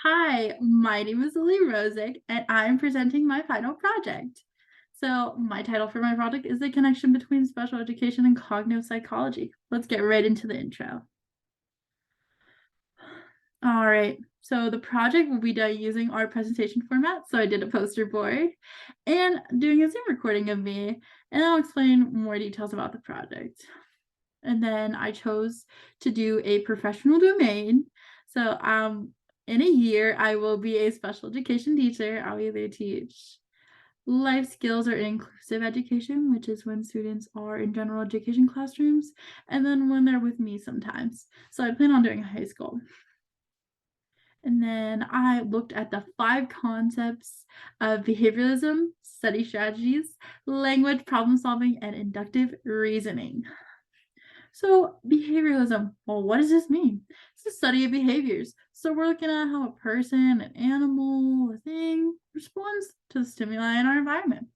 Hi, my name is Lily Rosick, and I'm presenting my final project. So, my title for my project is The Connection Between Special Education and Cognitive Psychology. Let's get right into the intro. All right, so the project will be done using our presentation format. So, I did a poster board and doing a Zoom recording of me, and I'll explain more details about the project. And then I chose to do a professional domain. So in a year I will be a special education teacher. I'll either teach life skills or inclusive education, which is when students are in general education classrooms, and then when they're with me sometimes. So I plan on doing high school. And then I looked at the 5 concepts of behavioralism, study strategies, language problem solving, and inductive reasoning. So, behavioralism, well, what does this mean? It's the study of behaviors. So, we're looking at how a person, an animal, a thing responds to the stimuli in our environment.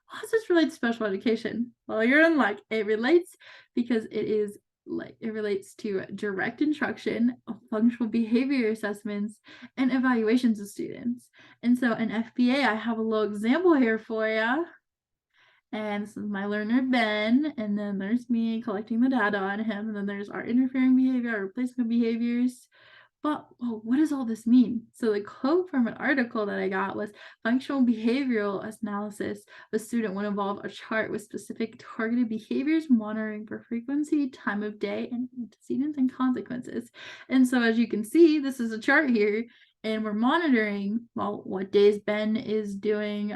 How does this relate to special education? Well, you're in luck. It relates because it relates to direct instruction, functional behavior assessments, and evaluations of students. And so, in FBA, I have a little example here for you. And this is my learner, Ben, and then there's me collecting the data on him, and then there's our interfering behavior, our replacement behaviors. But well, what does all this mean? So the quote from an article that I got was functional behavioral analysis. A student would involve a chart with specific targeted behaviors, monitoring for frequency, time of day, and antecedents and consequences. And so as you can see, this is a chart here, and we're monitoring, well, what days Ben is doing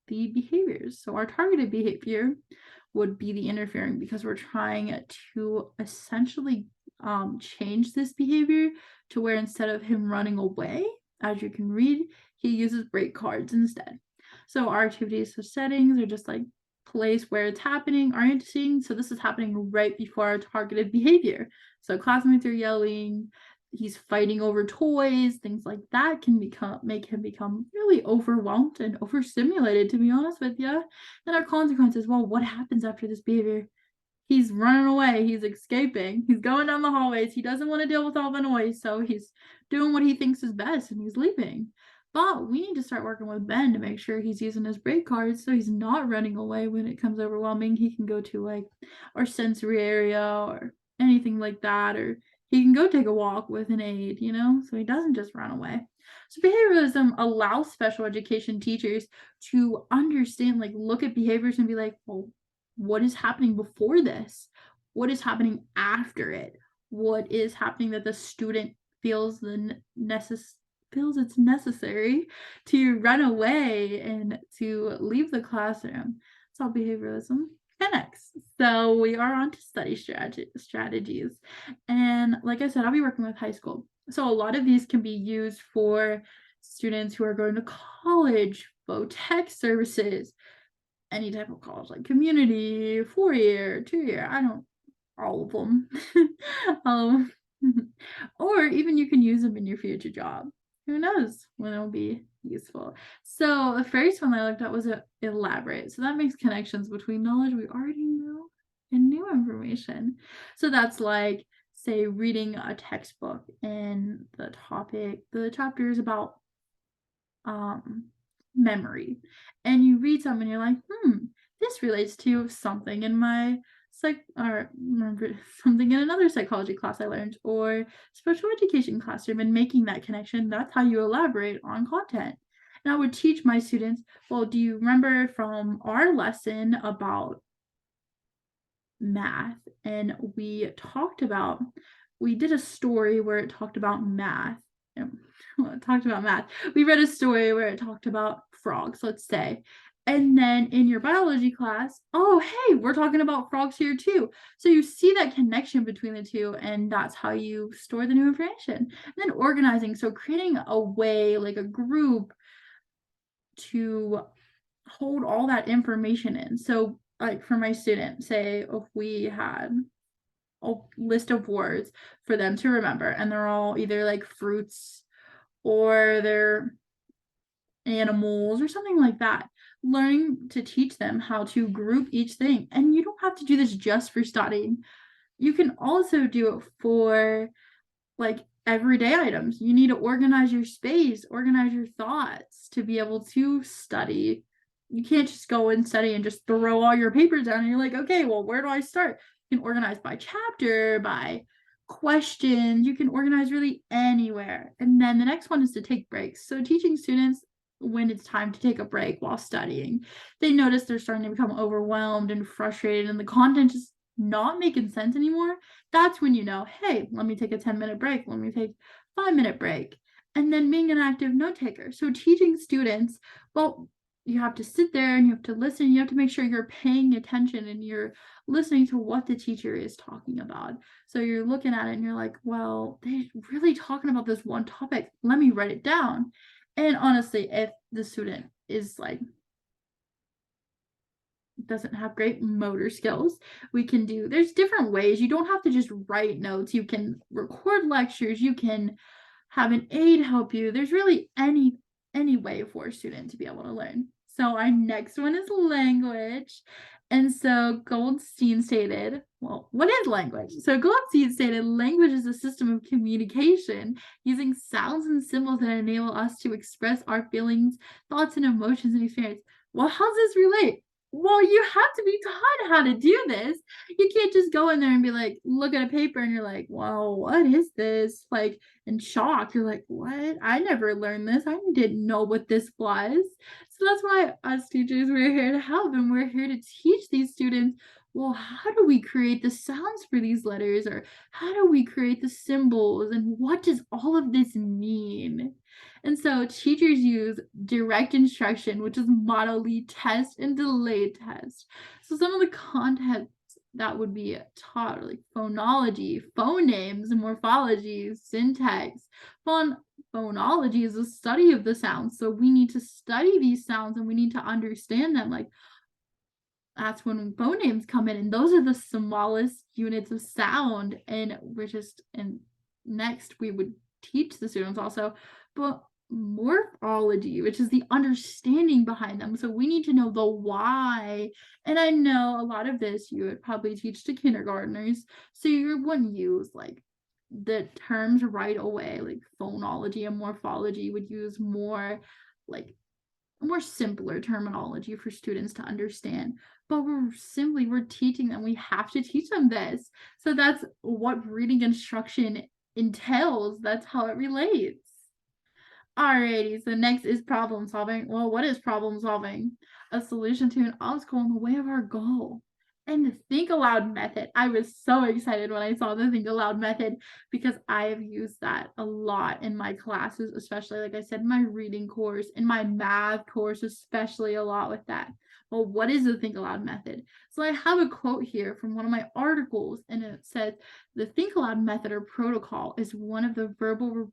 the behaviors. So our targeted behavior would be the interfering because we're trying to essentially change this behavior to where instead of him running away, as you can read, he uses break cards instead. So our activities or settings are just like place where it's happening, our antecedents. So this is happening right before our targeted behavior. So classmates are yelling, he's fighting over toys, things like that can make him become really overwhelmed and overstimulated, to be honest with you. Then our consequences, well, what happens after this behavior? He's running away, he's escaping, he's going down the hallways, he doesn't want to deal with all the noise, so he's doing what he thinks is best and he's leaving. But we need to start working with Ben to make sure he's using his break cards so he's not running away when it comes overwhelming. He can go to like our sensory area or anything like that, or he can go take a walk with an aide, so he doesn't just run away. So behavioralism allows special education teachers to understand, like look at behaviors and be like, well, what is happening before this? What is happening after it? What is happening that the student feels feels it's necessary to run away and to leave the classroom? It's all behavioralism connects. So we are on to study strategies. And like I said, I'll be working with high school. So a lot of these can be used for students who are going to college, tech services, any type of college, like community, 4-year, 2-year, I don't, all of them. um, or even you can use them in your future job. Who knows when it'll be useful. So the first one I looked at was elaborate. So that makes connections between knowledge we already know and new information. So that's like, say, reading a textbook and the chapter is about memory, and you read something and you're like, this relates to something in my or remember something in another psychology class I learned or special education classroom, and making that connection. That's how you elaborate on content. And I would teach my students, well, do you remember from our lesson about math? And we did a story where it talked about math. It talked about math. We read a story where it talked about frogs, let's say. And then in your biology class, oh, hey, we're talking about frogs here too. So you see that connection between the two, and that's how you store the new information. And then organizing, so creating a way, like a group, to hold all that information in. So like for my student, say if we had a list of words for them to remember, and they're all either like fruits or they're animals or something like that, learning to teach them how to group each thing. And you don't have to do this just for studying. You can also do it for like everyday items. You need to organize your space, organize your thoughts to be able to study. You can't just go and study and just throw all your papers down and you're like, okay, well, where do I start? You can organize by chapter, by questions. You can organize really anywhere. And then the next one is to take breaks. So teaching students when it's time to take a break while studying. They notice they're starting to become overwhelmed and frustrated and the content is not making sense anymore. That's when you know, hey, let me take a 10-minute break. Let me take 5-minute break. And then being an active note taker. So teaching students, well, you have to sit there and you have to listen. You have to make sure you're paying attention and you're listening to what the teacher is talking about. So you're looking at it and you're like, well, they're really talking about this one topic. Let me write it down. And honestly, if the student is like doesn't have great motor skills, there's different ways. You don't have to just write notes. You can record lectures, you can have an aide help you. There's really any way for a student to be able to learn. So our next one is language. And so Goldstein stated, well, what is language? So Goldstein stated language is a system of communication using sounds and symbols that enable us to express our feelings, thoughts, and emotions and experience. Well, how does this relate? Well, you have to be taught how to do this. You can't just go in there and be like, look at a paper and you're like, well, what is this? Like in shock. You're like, what? I never learned this. I didn't know what this was. So that's why us teachers, we're here to help and we're here to teach these students, well, how do we create the sounds for these letters? Or how do we create the symbols? And what does all of this mean? And so teachers use direct instruction, which is model, lead, test, and delayed test. So some of the content that would be taught like phonology, phonemes, morphology, syntax. Phonology is the study of the sounds. So we need to study these sounds and we need to understand them. Like that's when phonemes come in, and those are the smallest units of sound. And next we would teach the students also, but morphology, which is the understanding behind them. So we need to know the why. And I know a lot of this you would probably teach to kindergartners, so you wouldn't use like the terms right away. Like phonology and morphology would use more like more simpler terminology for students to understand, but we're teaching them. We have to teach them this. So that's what reading instruction entails. That's how it relates. Alrighty, so next is problem solving. Well, what is problem solving? A solution to an obstacle in the way of our goal. And the think aloud method. I was so excited when I saw the think aloud method because I have used that a lot in my classes, especially like I said, in my reading course, in my math course, especially a lot with that. Well, what is the think aloud method? So I have a quote here from one of my articles, and it says, the think aloud method or protocol is one of the verbal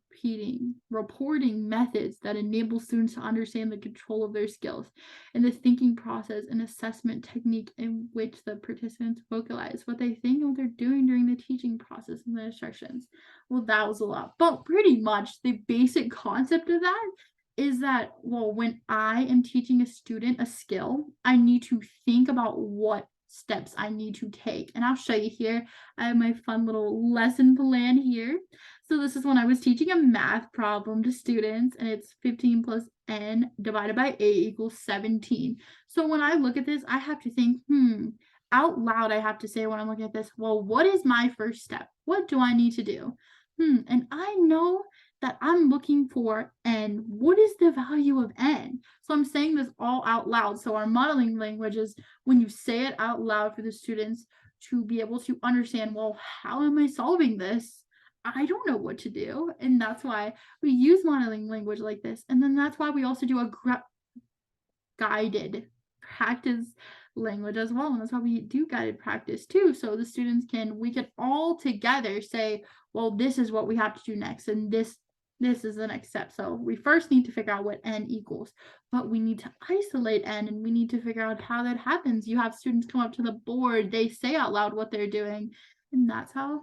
reporting methods that enable students to understand the control of their skills and the thinking process and assessment technique in which the participants vocalize what they think and what they're doing during the teaching process and the instructions. Well, that was a lot, but pretty much the basic concept of that is that, well, when I am teaching a student a skill, I need to think about what steps I need to take. And I'll show you here. I have my fun little lesson plan here. So this is when I was teaching a math problem to students, and it's 15 plus n divided by a equals 17. So when I look at this, I have to think, out loud, I have to say when I'm looking at this, well, what is my first step? What do I need to do? And I know that I'm looking for n. What is the value of n? So I'm saying this all out loud. So our modeling language is when you say it out loud for the students to be able to understand, well, how am I solving this? I don't know what to do. And that's why we use modeling language like this. And then that's why we also do a guided practice language as well. And that's why we do guided practice too. So the students we can all together say, well, this is what we have to do next. And this is the next step. So we first need to figure out what n equals, but we need to isolate n and we need to figure out how that happens. You have students come up to the board, they say out loud what they're doing, and that's how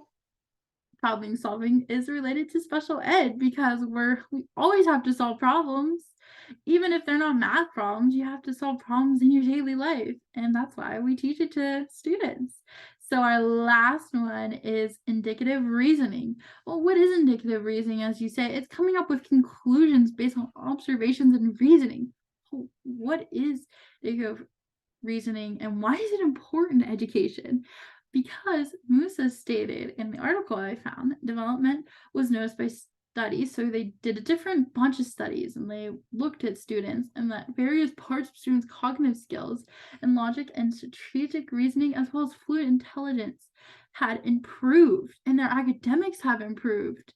problem solving is related to special ed, because we always have to solve problems. Even if they're not math problems, you have to solve problems in your daily life, and that's why we teach it to students. So our last one is indicative reasoning. Well, what is indicative reasoning? As you say, it's coming up with conclusions based on observations and reasoning. What is indicative reasoning and why is it important in education? Because Musa stated in the article I found that development was noticed by studies. So they did a different bunch of studies and they looked at students and that various parts of students' cognitive skills and logic and strategic reasoning, as well as fluid intelligence, had improved and their academics have improved.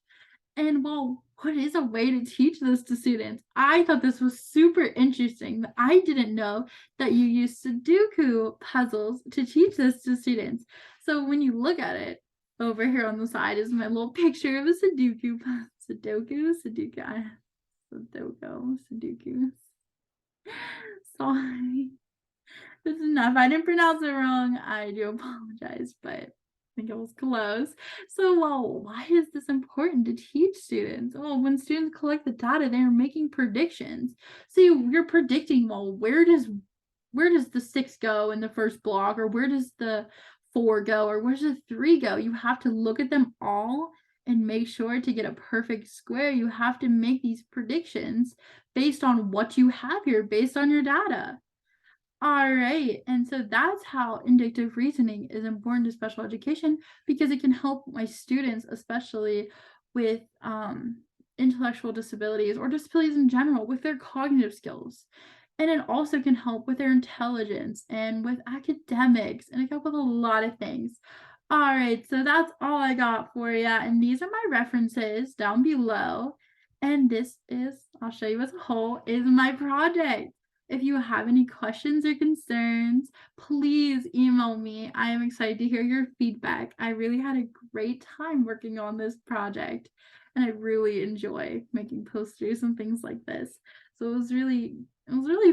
And well, what is a way to teach this to students? I thought this was super interesting. I didn't know that you use Sudoku puzzles to teach this to students. So when you look at it, over here on the side is my little picture of a Sudoku. Sorry. This is enough. I didn't pronounce it wrong. I do apologize, but I think it was close. So, well, why is this important to teach students? Well, when students collect the data, they're making predictions. So you're predicting, well, where does the 6 go in the first block, or where does the 4 go, or where's the 3 go? You have to look at them all and make sure to get a perfect square. You have to make these predictions based on what you have here, based on your data. All right. And so that's how inductive reasoning is important to special education because it can help my students, especially with intellectual disabilities or disabilities in general, with their cognitive skills. And it also can help with their intelligence and with academics, and it can help with a lot of things. All right. So that's all I got for you. And these are my references down below. And this is, I'll show you as a whole, is my project. If you have any questions or concerns, please email me. I am excited to hear your feedback. I really had a great time working on this project, and I really enjoy making posters and things like this. So it was really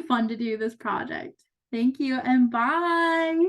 fun to do this project. Thank you and bye.